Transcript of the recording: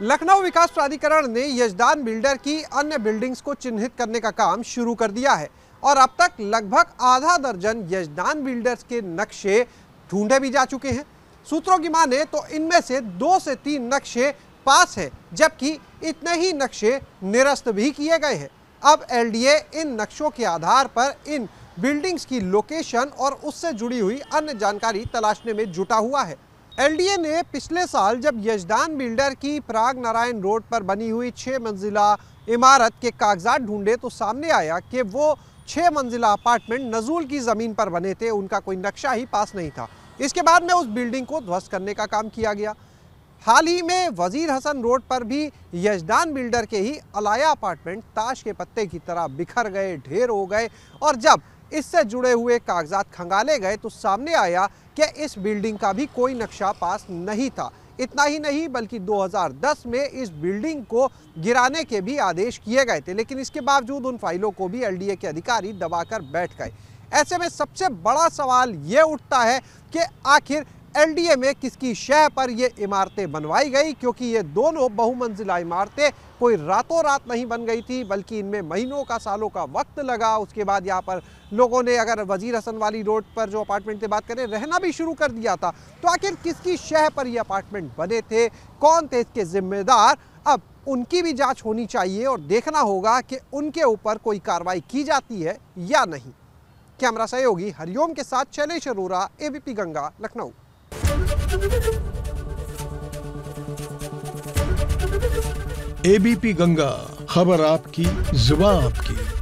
लखनऊ विकास प्राधिकरण ने यजदान बिल्डर की अन्य बिल्डिंग्स को चिन्हित करने का काम शुरू कर दिया है और अब तक लगभग आधा दर्जन यजदान बिल्डर्स के नक्शे ढूंढे भी जा चुके हैं। सूत्रों की माने तो इनमें से 2 से 3 नक्शे पास है, जबकि इतने ही नक्शे निरस्त भी किए गए हैं। अब एलडीए इन नक्शों के आधार पर इन बिल्डिंग्स की लोकेशन और उससे जुड़ी हुई अन्य जानकारी तलाशने में जुटा हुआ है। एलडीए ने पिछले साल जब यजदान बिल्डर की प्राग नारायण रोड पर बनी हुई 6 मंजिला इमारत के कागजात ढूंढे तो सामने आया कि वो 6 मंजिला अपार्टमेंट नजूल की जमीन पर बने थे, उनका कोई नक्शा ही पास नहीं था। इसके बाद में उस बिल्डिंग को ध्वस्त करने का काम किया गया। हाल ही में वजीर हसन रोड पर भी यजदान बिल्डर के ही अलाया अपार्टमेंट ताश के पत्ते की तरह बिखर गए, ढेर हो गए और जब इससे जुड़े हुए कागजात खंगाले गए तो सामने आया कि इस बिल्डिंग का भी कोई नक्शा पास नहीं था। इतना ही नहीं बल्कि 2010 में इस बिल्डिंग को गिराने के भी आदेश किए गए थे, लेकिन इसके बावजूद उन फाइलों को भी एलडीए के अधिकारी दबाकर बैठ गए। ऐसे में सबसे बड़ा सवाल ये उठता है कि आखिर एलडीए में किसकी शह पर ये इमारतें बनवाई गई, क्योंकि ये दोनों बहुमंजिला इमारतें कोई रातों रात नहीं बन गई थी, बल्कि इनमें महीनों का, सालों का वक्त लगा। उसके बाद यहाँ पर लोगों ने, अगर वजीर हसन वाली रोड पर जो अपार्टमेंट की बात करें, रहना भी शुरू कर दिया था। तो आखिर किसकी शह पर ये अपार्टमेंट बने थे, कौन थे इसके जिम्मेदार? अब उनकी भी जाँच होनी चाहिए और देखना होगा कि उनके ऊपर कोई कार्रवाई की जाती है या नहीं। कैमरा सहयोगी हरिओम के साथ शैलेश अरोरा, एबीपी गंगा, लखनऊ। एबीपी गंगा, खबर आपकी, जुबान आपकी।